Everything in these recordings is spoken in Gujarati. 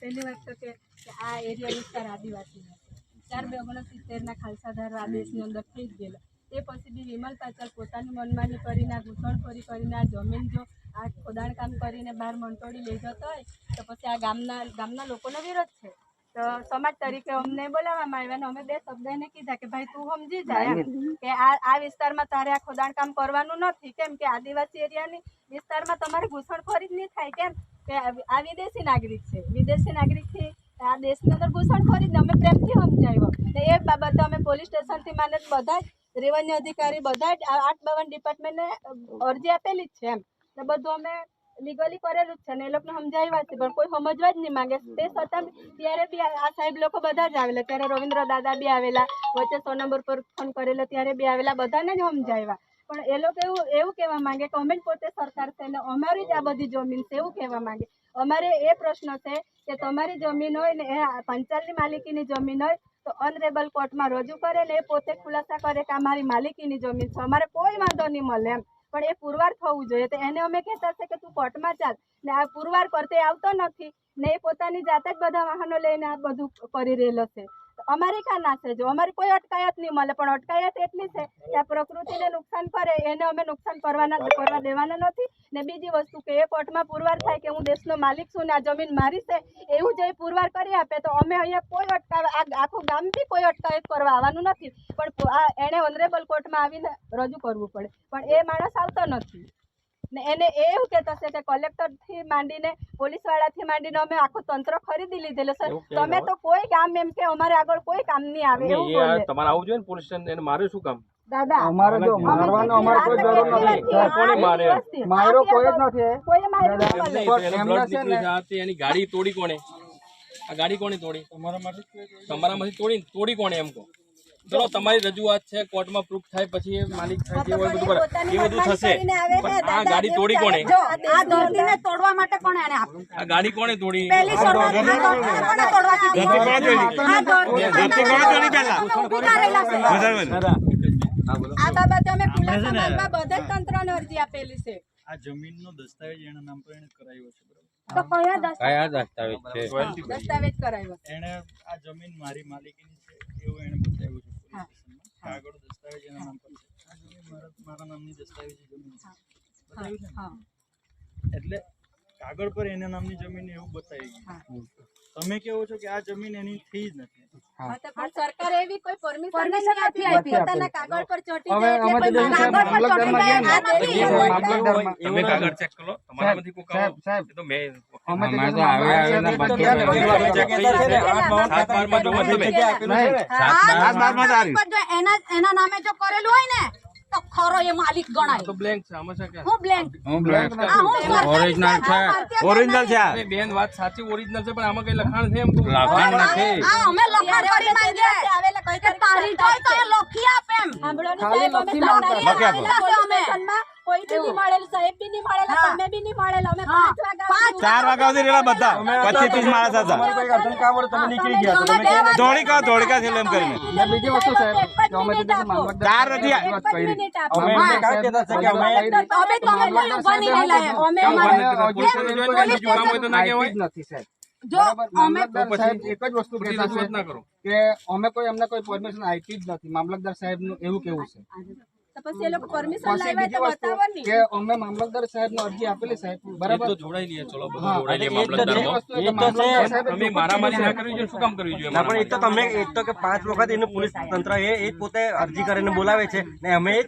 પહેલી વાત તો કે આ એરિયા વિસ્તાર આદિવાસીનો છે 4/29 ખાલસાધાર આદેશની અંદર થઈ જ ગયેલો તે પછી બી વિમલ પાછળ પોતાની મનમાની કરીને આ ઘૂસણખોરી કરીને આ જમીન જો આ ખોદાણ કામ કરીને બહાર મંટોડી લઈ જતો હોય તો પછી આ ગામના લોકોનો વિરોધ છે તો સમાજ તરીકે અમને બોલાવવામાં આવ્યા અને અમે 2 શબ્દ એને કીધા કે ભાઈ તું સમજી જાય કે આ વિસ્તારમાં તારે આ ખોદાણ કામ કરવાનું નથી કેમ કે આદિવાસી એરિયાની વિસ્તારમાં તમારે ઘૂસણખોરી જ નહીં થાય કેમ કે આ વિદેશી નાગરિક છે વિદેશી નાગરિકથી આ દેશની અંદર ઘૂસણખોરી અમે પ્રેમથી સમજાવ્યો ને એ બાબતે અમે પોલીસ સ્ટેશનથી માને બધા જ રેવન્યુ અધિકારી બધા જ 852 ડિપાર્ટમેન્ટને અરજી આપેલી જ છે એમ ને બધું અમે લીગલી કરેલું જ છે ને એ લોકોને સમજાવ્યા છે પણ કોઈ સમજવા જ નહીં માંગે તે છતાં ત્યારે બી આ સાહેબ લોકો બધા જ આવેલા ત્યારે રવિન્દ્ર દાદા બી આવેલા વચ્ચે 100 નંબર પર ફોન કરેલો ત્યારે બી આવેલા બધાને જ સમજાવ્યા પણ એ લોકો એવું કહેવા માંગે કે અમે પોતે સરકાર છે ને અમારી જ આ બધી જમીન છે એવું કહેવા માંગે અમારે એ પ્રશ્ન છે કે તમારી જમીન હોય ને એ પંચાયતની માલિકીની જમીન હોય તો ઓનરેબલ કોર્ટમાં રજૂ કરે ને એ પોતે ખુલાસા કરે કે અમારી માલિકીની જમીન છે અમારે કોઈ વાંધો નહીં મળે એમ પણ એ પુરવાર થવું જોઈએ તો એને અમે કહેતા છે કે તું કોર્ટમાં ચાલ ને આ પુરવાર કરતે આવતો નથી ને એ પોતાની જાતે જ બધા વાહનો લઈને આ બધું કરી રહેલો છે અમારી કાં ના છે જો અમારી કોઈ અટકાયત નહીં મળે પણ અટકાયત એટલી છે કે આ પ્રકૃતિને નુકસાન કરે એને અમે નુકસાન કરવા દેવાના નથી ને બીજી વસ્તુ કે એ કોર્ટમાં પુરવાર થાય કે હું દેશનો માલિક છું ને આ જમીન મારી છે એવું જો પુરવાર કરી આપે તો અમે અહીંયા કોઈ આખું ગામ બી કોઈ અટકાયત કરવા આવવાનું નથી પણ આ એણે ઓનરેબલ કોર્ટમાં આવીને રજૂ કરવું પડે પણ એ માણસ આવતો નથી ને એને એવું કહેતા છે કે કલેક્ટરથી માંડીને પોલીસવાળાથી માંડીને અમે આખું તંત્ર ખરીદી લીધેલું છે તમે તો કોઈ કામ એમ કે અમારે આગળ કોઈ કામ નહીં આવે એવું બોલે તમારે આવું જોઈએ ને પોલીસ સ્ટેશન એને મારે શું કામ દાદા અમારે જો મારવાનો અમારે કોઈ જરૂર નથી કોણે મારે માર્યો કોઈ જ નથી કોઈ માર્યો નથી એની ગાડી તોડી કોણે આ ગાડી કોણે તોડી તમારામાંથી તોડી કોણે એમ કહો ચલો તમારી રજૂઆત છે કોર્ટમાં પ્રૂફ થાય પછી એ માલિક થાય જે હોય બધું એ બધું થશે પણ આ ગાડી તોડી કોણે આ ધરતીને તોડવા માટે કોણે આને આપ્યું આ ગાડી કોણે તોડી પહેલી શરૂઆત કોણે તોડવા દીધી આ બાબતે અમે ખુલાસા માંગવા બધા તંત્રને અરજી આપેલી છે આ જમીનનો દસ્તાવેજ એના નામ પર એને કરાવ્યો છે તો કયા દસ્તાવેજ છે દસ્તાવેજ કરાવ્યો એને આ જમીન મારી માલિકીની છે એવું એને બતાવ્યું છે કાગળ દસ્તાવેજ એના નામ પર છે આ જમીન મારા નામની દસ્તાવેજી જમીન છે બતાવ્યું છે એટલે કાગળ પર એના નામની જમીન એવું બતાવ્યું તમે કેવો છો કે આ જમીન એની થઈ જ નથી પણ સરકારે એવી કોઈ પરમિશન નથી આપી પોતાના કાગળ પર ચોટી જાય એટલે કાગળ પર ચોટી જાય તમે કાગળ ચેક કરો તમારામાંથી કોઈ કામ એ તો મેં અમે તો આવેલા એના નામે જો કરેલું હોય ને તો ખરો એ માલિક ગણાય તો બ્લેન્ક છે આમાં છે કે હું બ્લેન્ક ઓરિજિનલ છે અરે બેન વાત સાચી ઓરિજિનલ છે પણ આમાં કઈ લખાણ છે એમ લખાણ નથી આ અમે લખાણ કરી માંગીએ આવેલા કઈ કે તારી જોઈ તો એ લખી આપે એમ સાંભળો ને સાહેબ અમે સન્માનમાં કોઈ બી નહીં મળેલ સાહેબ બી નહીં મળેલા તમે બી નહીં મળેલા અમે 4 વાગ્યા સુધી રેલા બધા 25-30 માણસ હતા તમે નીકળી ગયા ધોળકા છે એમ કરીને બીજી વસ્તુ સાહેબ અમે તો ચાર નથી મિનિટ આપો અમે કહેતા છે કે અમે તમે કોઈ ઉભા નહીં લાયા અમે નથી સાહેબ જો અમે સાહેબ એક જ વસ્તુ કહેતા છે ના કરો કે અમે કોઈ અમને કોઈ પરમિશન આપી જ નથી મામલતદાર સાહેબ નું એવું કેવું છે તો પછી એ લોકો પરમિશન લાવ્યા તો બતાવો ને કે અમે મામલતદાર સાહેબ નો અરજી આપેલી સાહેબ બરાબર તો જોડાઈ લઈએ ચલો બધું જોડાઈ લઈએ મામલતદારમાં તમે મારામારી ના કરવી જોઈએ શું કામ કરવી જોઈએ પણ એ તો તમે એક તો કે 5 વખત એનું પોલીસ તંત્ર એ પોતે અરજી કરીને બોલાવે છે ને અમે એ જ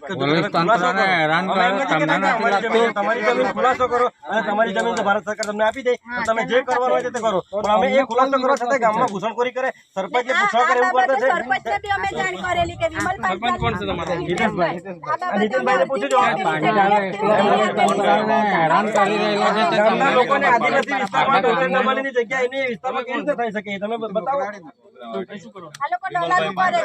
તમારી જમીન ખુલાસો કરો અને તમારી જમીન તો ભારત સરકાર તમને આપી દે તમે જે કરવાનું હોય તે કરો પણ અમે એ ખુલાસો કરવા છતાં ગામમાં ઘૂસણખોરી કરે સરપંચને પૂછવા કરે એવું કરતા છે સરપંચને બી અમે જાણ કરેલી કે વિમલ સરપંચ કોણ છે તમારો નીતિનભાઈને પૂછજો ગામના લોકોને આદિવાસી વિસ્તારમાં ડોલરનામાની જગ્યા એની વિસ્તારમાં કેવી રીતે થઈ શકે તમે બતાવો શું કરો આ લોકો ડોલાનું કરે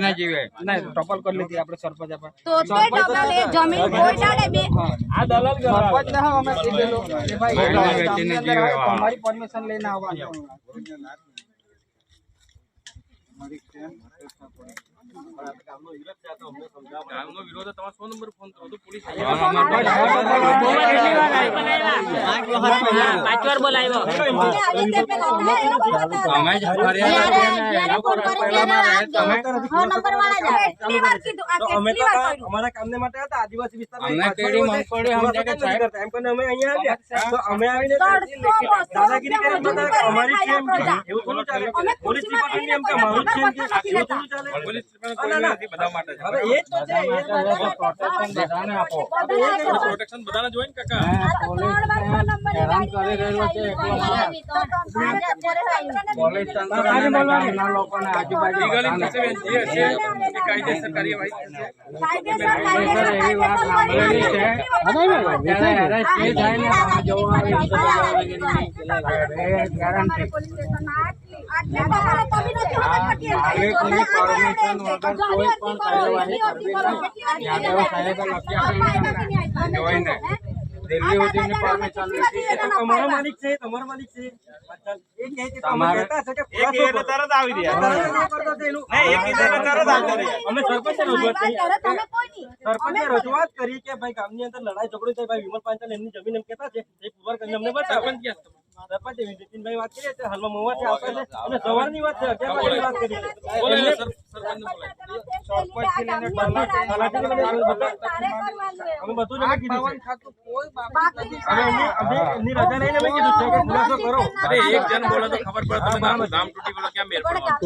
છે ટપલ કરી લીધી આપણે સરપંચ આપણે તો તે ડબલ એ જમીન કોઈ જાણે બે આ દલાલ સરપંચ ને અમે કીધેલું કે ભાઈ તમારી પરમિશન લઈને આવવાનું ગામનો વિરોધ તમારો 100 નંબર ફોન કરો તો પોલીસ આ અમે તો અમારા કામને માટે હતા આદિવાસી વિસ્તારમાં એમ કરીને અમે અહીંયા આવ્યા તો અમે આવીને દાદાગીરી કરી બતાવે કે અમારી છે એમ કે એવું થોડું ચાલે પોલીસ ડિપાર્ટમેન્ટ એમ કે અમારું છે એમ કે એવું થોડું ચાલે પોલીસ ડિપાર્ટમેન્ટ નથી બધા માટે છે. હવે એ જ તો છે પ્રોટેક્શન બધાને જોઈએ ને કાકા. લીગલી થશે બેન, જે હશે એ કાયદેસર કાર્યવાહી થશે. તમારા માલિક છે તમારા માલિક છે એ કહે છે તો અમે કહેતા છે કે ખુલાસો તરત આવી રહ્યા અમે સરપંચને રજૂઆત કરી કે ભાઈ ગામની અંદર લડાઈ ઝઘડો થાય ભાઈ વિમલ પાંચાલ એમની જમીન એમ કહેતા છે એ પુરવાર કરીને અમને બતાવો. સરપંચ ક્યાં છે? સરપંચ નીતિનભાઈ વાત કરીએ છે હાલમાં મહુવાથી આવતા છે અને સવારની વાત છે 11 વાગ્યાની વાત કરી છે. બોલાય સરપંચને બોલાય. અમે બધું જ અમે કીધું છે હવે એમની રજા લઈને અમે કીધું છે કે ખુલાસો કરો. અરે એક જણ બોલે તો ખબર પડે, તમે ગામ તૂટી બોલો ક્યાં મેર પડવાનો.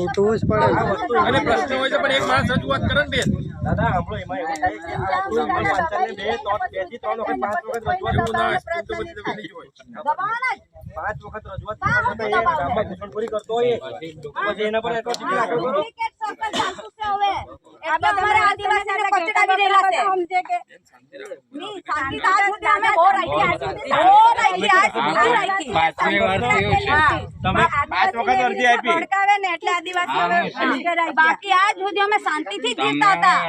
અને પ્રશ્ન હોય તો પણ એક માણસ રજૂઆત કરે ને બેન. દાદા આપણો એમાં એવું છે કે આ વસ્તુ વિમલ પાંચાલને 2 થી 3 વખત 5 વખત રજૂઆત એવું ના હોય, સ્કીમ તો બધી તમે નહીં હોય. 5 વખત રજૂઆત કરવા છતાં એ ગામમાં ઘૂસણખોરી કરતો હોય પછી એના પર એટ્રોસિટી આગળ વધો. બાકી આજ સુધી અમે શાંતિથી જીવતા હતા.